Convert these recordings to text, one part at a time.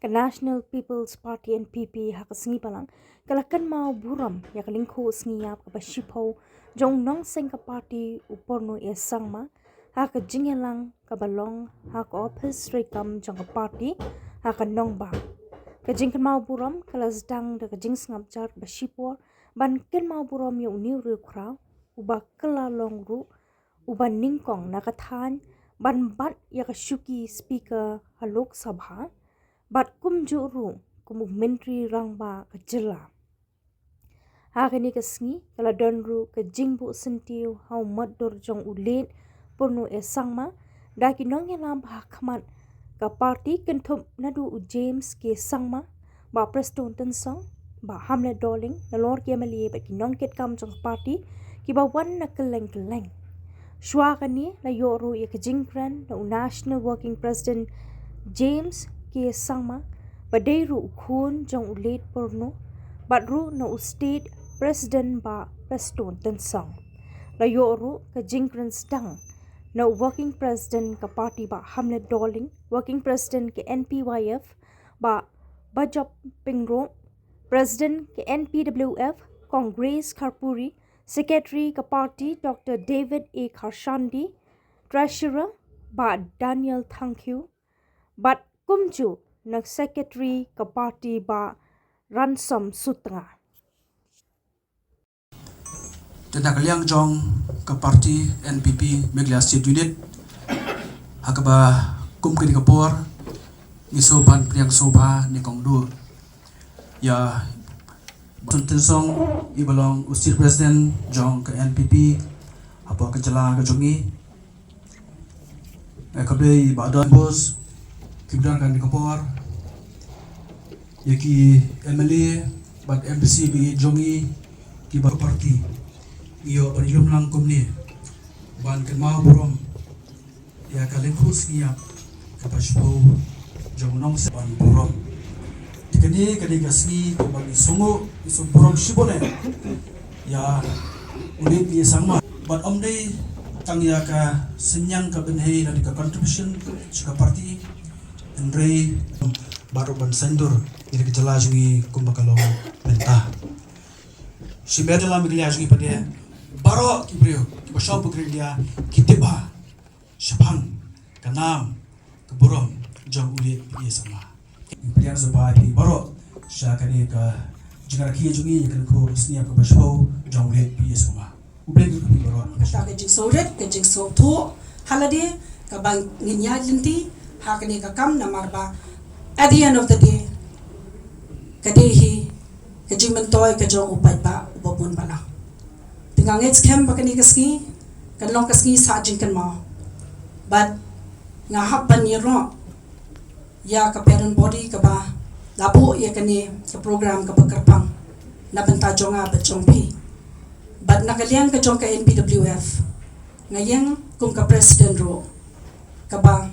National People's Party NPP hak sngi palang kala kynmaw burom ya kalingko sngi yap ka shipo jong nong seng ka party Purno A Sangma hak jingelang ka balong hak office rekam jong ka party hak nong ba ka jingkhlad burom kala zdang da ka jing ngap jar ba shipo ban kynmaw burom ya uniu ru kra uba kala long ru uba ningkong na kathan ban bat ya ka shuki speaker halok sabha bat kum juru kum menteri rangba kejela. Hari ni kesni kala donru ke jingbu syntiew hau madur jong ulet Purno A Sangma daki nong yalam bahakamat ka parti kentup nadu James ke Sangma ba Preston Tensong ba Hamlet Darling na lor ke mali ba kinong ket kam jong parti ki ba wan na keleng. Shwa kani la yoru ya ke jingkhlad na National Working President James ke Sangma badairu ukun jong ulet Purno badru na state president ba Preston Tensong la yoru ka jingkhlad stang na working president ka party ba Hamlet Darling working president ke NPYF ba Bajop Pingro president ke NPWF Congress Kharpuri secretary ka party Dr. David A. Karshandi treasurer ba Daniel Thankyou bat kumju na secretary ka party ba Ransom Sutra. Tenda kaliang jong ka party NPP Meglia State Unit hakaba kum kini kapor ni soban priang soba ni kongdu ya Tensong ibalong usir president jong ka NPP apa kejela ka jongi kabe badan bos kibran kan di kapor yaki MLA bat MPC bi jongi ki ba parti iyo parium lang kumni ban kynmaw burom ya kalen khus niya kapaspo jong nong se ban burom tikani kani gasni ko bagi sungu isu burom shibone ya ulit ni sangma bat omdei tang ya ka senyang ka benhei na ka contribution ka parti Andre baru ban sendur ini kejela jungi kumbakalong mentah si medala miglia jungi pada baro kibrio kibasau pukrilia kitiba syapang kanam keburom jong ulit ia sama imperial sebagai baro syakani ka jingaraki jungi kan ko snia ka basau jong ulit ia sama ubleng ku baro kata ke jing soret ke jing so tho halade ka bang nginya linti hakani ka kam na marba at the end of the day kadehi kajing mentoy kajong upat ba ubabun bala tingang it's kem bakani kaski kanlong kaski sa jing kynmaw but nga hapan ni ro ya ka parent body ka ba labo ya kani ka program ka pagkarpang na banta jonga ba jong pi but nakaliang ka jong ka NPWF ngayang kung ka president ro ka ba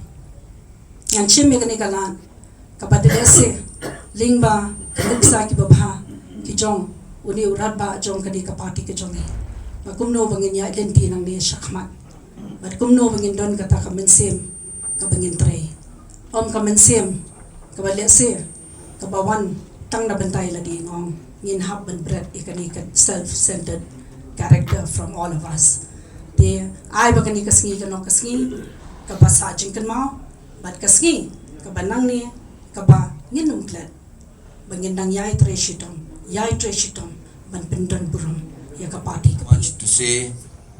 yang chimmi kani kalan kapadilese lingba luksa ki babha ki jong uni urat ba jong kadi ka party ki jongi makumno bangin ya lenti nang ni shakmat bat kumno bangin don kata ka mensem ka bangin tray om ka mensem ka balese ka bawan tang na bantay la di ngong ngin hab ban bread ikani ka self-centered character from all of us de ai bagani kasngi kanong kasngi ka basa jing kynmaw bat kasngi ka banang ni kaba nginungklad bangin nang yai treshitom ban pendon burom ya ka party much to say,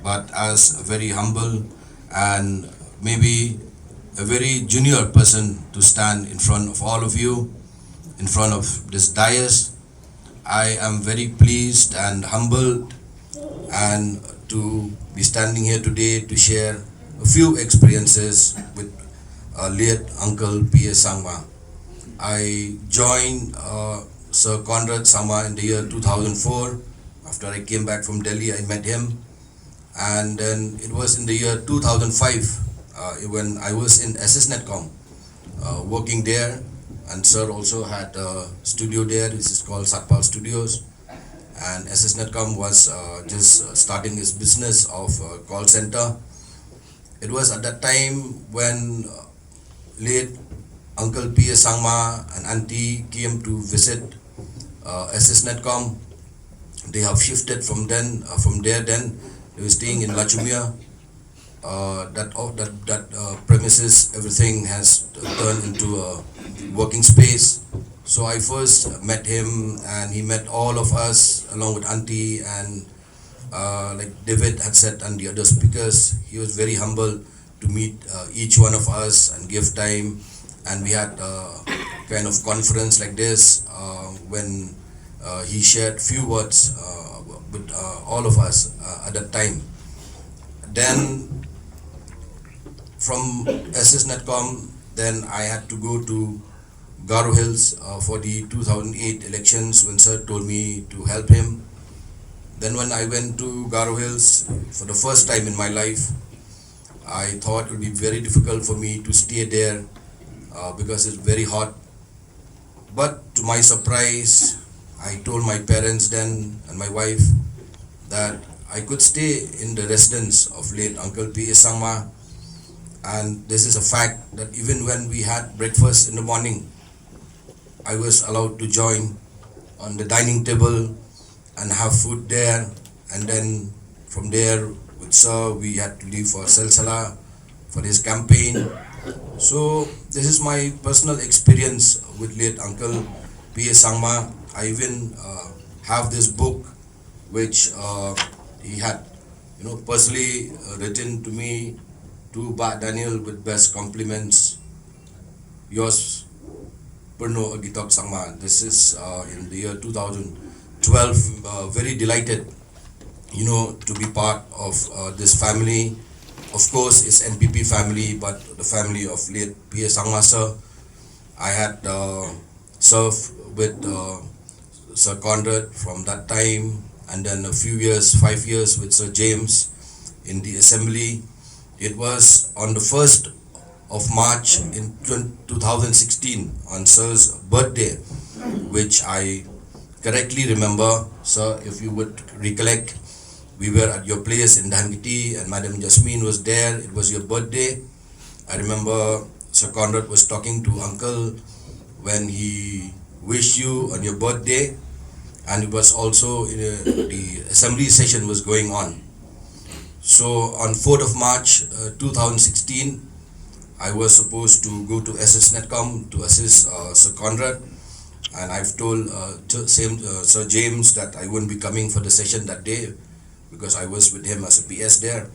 but as a very humble and maybe a very junior person to stand in front of all of you, in front of this dais, I am very pleased and humbled and to be standing here today to share a few experiences with late Uncle P. A. Sangma. I joined Sir Conrad Sangma in the year 2004. After I came back from Delhi, I met him. And then it was in the year 2005 when I was in SSNetcom working there. And Sir also had a studio there, which is called Satpal Studios. And SSNetcom was just starting his business of call center. It was at that time when late Uncle P A Sangma and Auntie came to visit SSNetcom. They have shifted from there. Then they were staying in Lachumia. That premises, everything has turned into a working space. So I first met him, and he met all of us along with Auntie, and like David had said, and the other speakers. He was very humble to meet each one of us and give time. And we had kind of conference like this when he shared few words with all of us at that time. Then from SSNetcom, then I had to go to Garo Hills for the 2008 elections when Sir told me to help him. Then when I went to Garo Hills for the first time in my life, I thought it would be very difficult for me to stay there because it's very hot. But to my surprise, I told my parents then and my wife that I could stay in the residence of late Uncle P A Sangma. And this is a fact that even when we had breakfast in the morning, I was allowed to join on the dining table and have food there. And then from there with Sir, we had to leave for Salsala for his campaign. So this is my personal experience with late Uncle P A Sangma. I even have this book which he had, personally written to me, to Ba Daniel, with best compliments. Yours, Purno A Sangma. This is in the year 2012. Very delighted, to be part of this family. Of course, it's NPP family, but the family of late P A Sangma Sir. I had served with Sir Conrad from that time, and then a few years, 5 years with Sir James in the assembly. It was on the 1st of March in 2016 on Sir's birthday, which I correctly remember. Sir, if you would recollect, we were at your place in Dhangiti and Madam Jasmine was there. It was your birthday. I remember Sir Conrad was talking to Uncle when he wished you on your birthday, and it was also the assembly session was going on. So on 4th of March 2016, I was supposed to go to SSNetcom to assist Sir Conrad, and I've told Sir James that I wouldn't be coming for the session that day because I was with him as a PS there.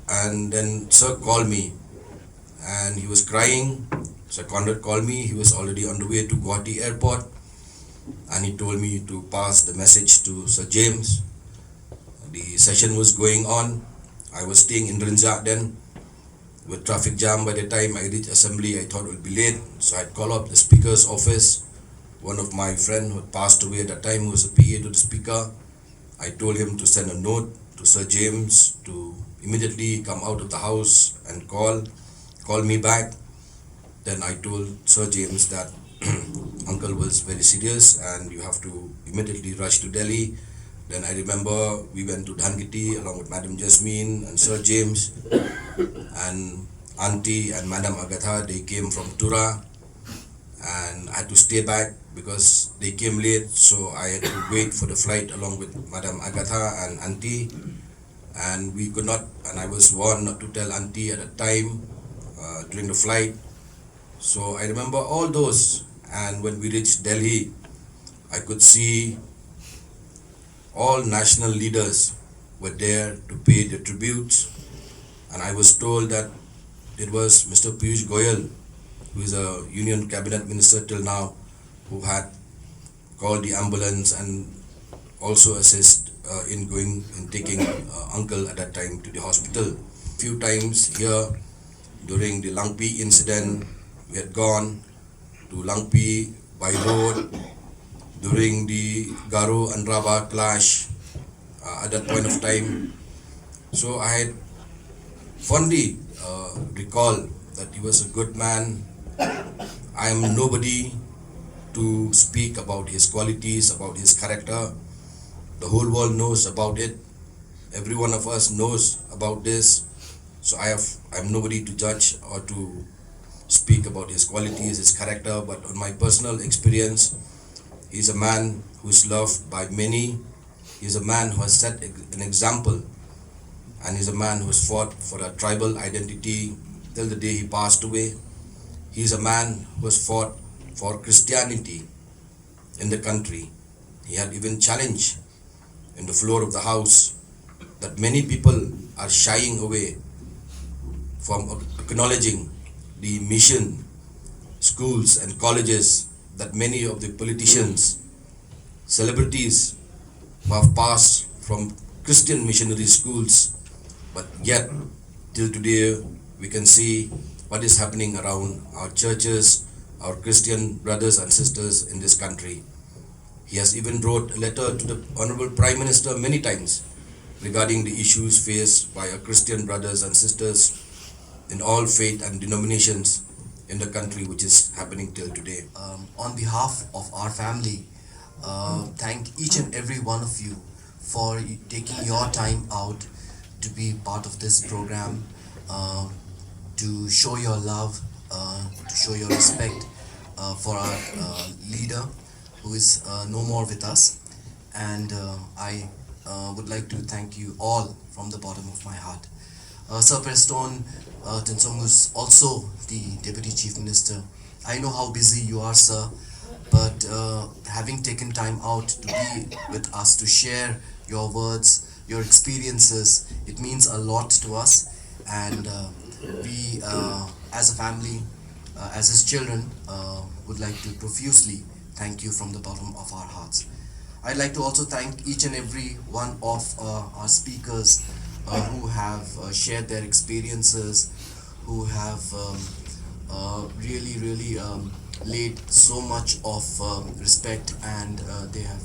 And then Sir called me and he was crying. Sir Conrad called me. He was already on the way to Guwahati airport, and he told me to pass the message to Sir James. The session was going on. I was staying in Rinjak then with traffic jam. By the time I reached assembly, I thought it would be late. So I'd call up the speaker's office. One of my friend who had passed away at that time, who was a PA to the speaker, I told him to send a note to Sir James to immediately come out of the house and call me back. Then I told Sir James that Uncle was very serious and you have to immediately rush to Delhi. Then I remember we went to Dhangiti along with Madam Jasmine and Sir James, and Auntie and Madam Agatha. They came from Tura, and I had to stay back because they came late, so I had to wait for the flight along with Madam Agatha and Auntie, and we could not, and I was warned not to tell Auntie at the time during the flight. So I remember all those, and when we reached Delhi, I could see all national leaders were there to pay their tributes, and I was told that it was Mr. Piyush Goyal, who is a Union Cabinet Minister till now, who had called the ambulance and also assist in taking Uncle at that time to the hospital. Few times here during the Langpi incident, we had gone to Langpi by road. During the Garo and Raba clash at that point of time. So I had fondly recall that he was a good man. I am nobody to speak about his qualities, about his character. The whole world knows about it. Every one of us knows about this. So I'm nobody to judge or to speak about his qualities, his character, but on my personal experience, he's a man who is loved by many. He's a man who has set an example, and he's a man who has fought for a tribal identity till the day he passed away. He's a man who has fought for Christianity in the country. He had even challenged in the floor of the house that many people are shying away from acknowledging the mission, schools and colleges that many of the politicians, celebrities who have passed from Christian missionary schools, but yet till today we can see what is happening around our churches, our Christian brothers and sisters in this country. He has even wrote a letter to the Honorable Prime Minister many times regarding the issues faced by our Christian brothers and sisters in all faith and denominations in the country, which is happening till today. On behalf of our family, thank each and every one of you for taking your time out to be part of this program, to show your love, to show your respect for our leader who is no more with us. And I would like to thank you all from the bottom of my heart. Sir Preston Tinsong is also the Deputy Chief Minister. I know how busy you are, sir, but having taken time out to be with us, to share your words, your experiences, it means a lot to us. And we, as a family, as his children, would like to profusely thank you from the bottom of our hearts. I'd like to also thank each and every one of our speakers who have shared their experiences, who have really laid so much of respect, and they have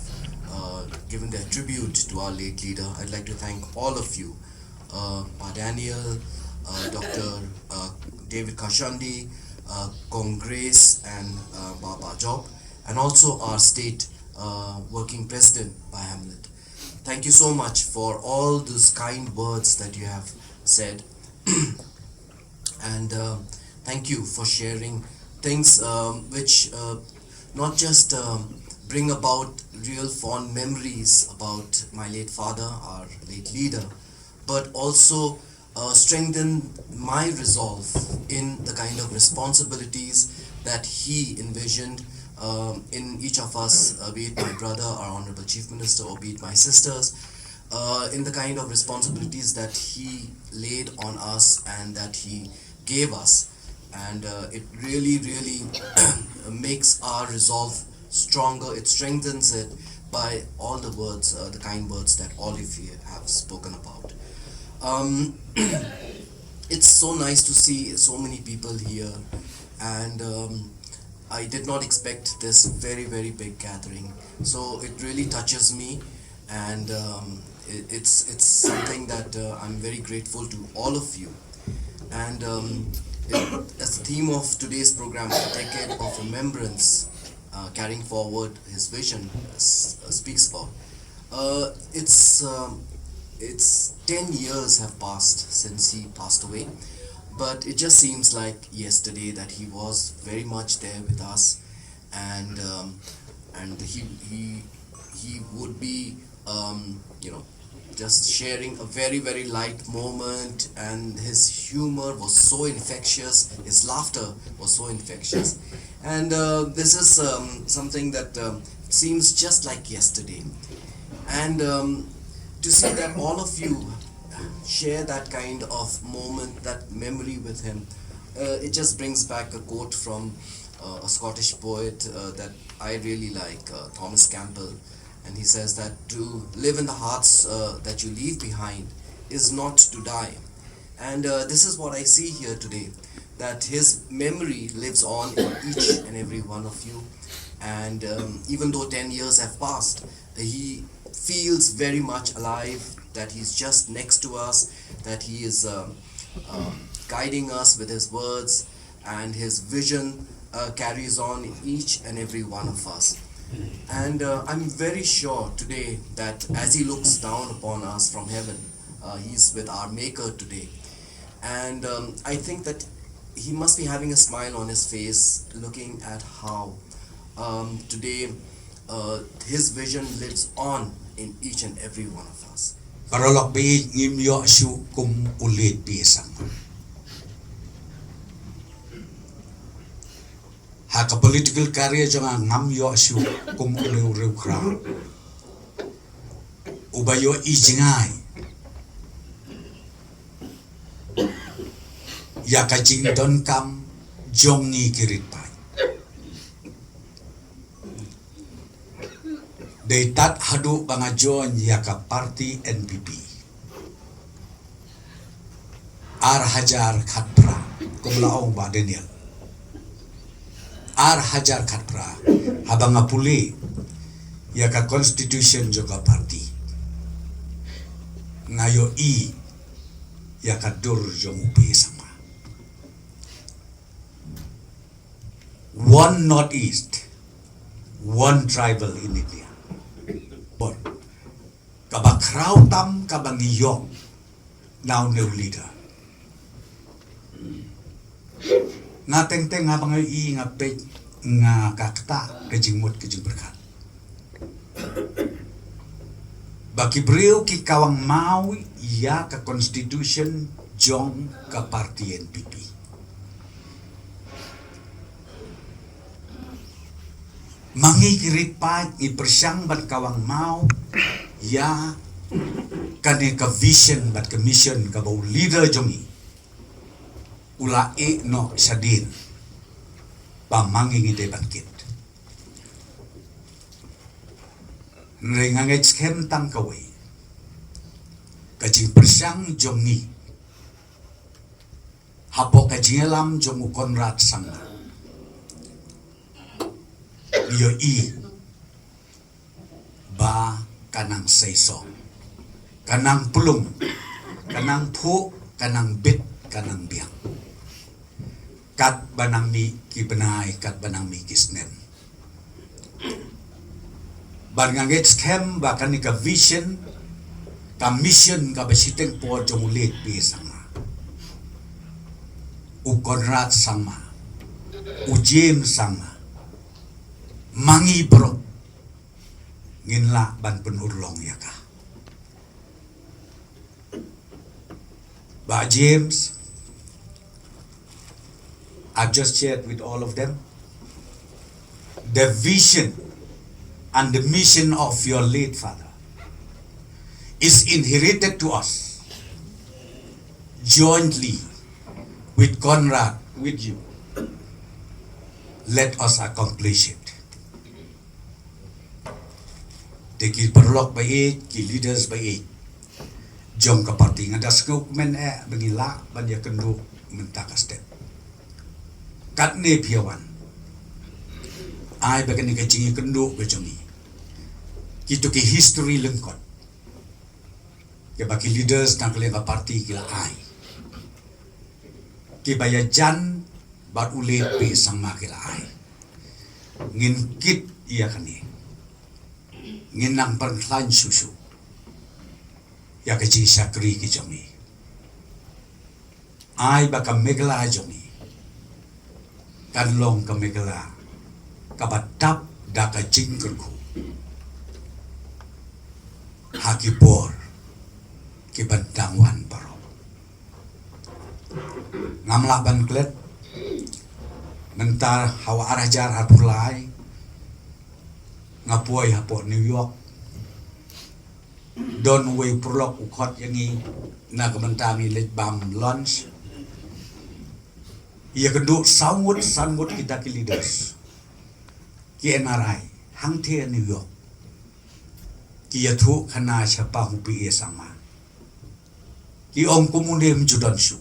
given their tribute to our late leader. I'd like to thank all of you, Pa Daniel, Dr. David Kashandi, Congress, and Baba Job, and also our state working president, Pa Hamlet. Thank you so much for all those kind words that you have said. And thank you for sharing things which not just bring about real fond memories about my late father, our late leader, but also strengthen my resolve in the kind of responsibilities that he envisioned in each of us, be it my brother, our Honorable Chief Minister, or be it my sisters, in the kind of responsibilities that he laid on us and that he gave us. And it really makes our resolve stronger. It strengthens it by all the words, the kind words that all of you have spoken about. It's so nice to see so many people here, and I did not expect this very big gathering, so it really touches me, and it's something that I'm very grateful to all of you. And as the theme of today's program, a decade of remembrance, carrying forward his vision, speaks about. It's 10 years have passed since he passed away, but it just seems like yesterday that he was very much there with us, and he would be just sharing a very light moment, and his humor was so infectious, his laughter was so infectious, and this is something that seems just like yesterday. And to see that all of you share that kind of moment, that memory with him, it just brings back a quote from a Scottish poet that I really like, Thomas Campbell, and he says that to live in the hearts that you leave behind is not to die. And this is what I see here today, that his memory lives on in each and every one of you. And even though 10 years have passed, he feels very much alive, that he's just next to us, that he is guiding us with his words, and his vision carries on in each and every one of us. And I'm very sure today that as he looks down upon us from heaven, he's with our Maker today. And I think that he must be having a smile on his face, looking at how today his vision lives on in each and every one of us. Parolok bi ngim yo su kum ulit pi Sangma. Haka political career jangan ngam yo su kum uleu reu kra. Ubayo ijingai. Ya ka jingdon kam jongi kirit pai. They tat hadu bangajon yaka party NPP. Ar hajar khatra kumlaong ba Daniel. Ar hajar khatra habanga puli yaka constitution juga party. Ngayo i yaka dur jong upi sama. One Northeast, one tribal in India. Bon, kabang krautam kabang iyong now new leader. Nga teng-teng nga bang i nga pej nga kakta kejingmut kejing berkat. Baki beliau ki kawang mau ya ka constitution jong ka parti NPP. Mangi kirit pa ni persyang bat kawang mau ya kane ka vision bat ka mission ka bau leader jongi ula e no sadin pamangi ngi debat kit nrenganget skem tang kawai kajing persyang jongi hapo kajingelam jongu Konrad Sangma yo i ba kanang saysong kanang pulong kanang pu kanang bit kanang biang kat banang mi ki benai kat banang mi ki snem ban nganget scam ba kanika vision ka mission ka basiteng po jong ulit pi Sangma u Konrad Sangma u James Sangma mangi bro nginla ban penurlong ya ka ba James, I've just shared with all of them the vision and the mission of your late father is inherited to us jointly with Conrad, with you. Let us accomplish it. Ki perlok baik, ki leaders baik. Jom ka parti ngada skuk men bengila ban ya kendu mentaka step. Kat ne piawan. Ai bagan ni kacing kendu bejongi. Kitu ki history lengkot. Ke baki leaders nang kele ka parti kila ai. Ki baya jan bat ule pe Sangma kila ai. Ngin kit iya kani. Nginang perklan susu ya kecil syakri ki jongi ai baka megla jongi kan long ka megla kabatap daka jingkhlad hakipor ki bantangwan baro ngamla ban klet mentar hawa arajar hatulai ngapuai hapo New York don way prolog ukot yangi na kementami let bam lunch ia keduk sawut kita ki leaders ki NRI hang the New York ki yathu khana chapa hupi e Sangma ki om kumundem judan su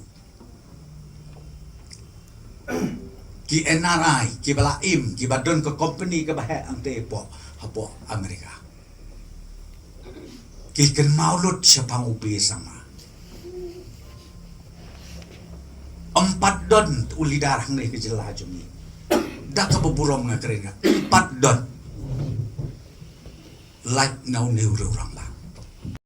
ki NRI ki bala im ki badon ke company ke bahe ante po hapo Amerika ki kynmaw lut siapang upi Sangma 4 don uli darah ni ke jelah jumi dak ke burom nga keren 4 don like now ne urang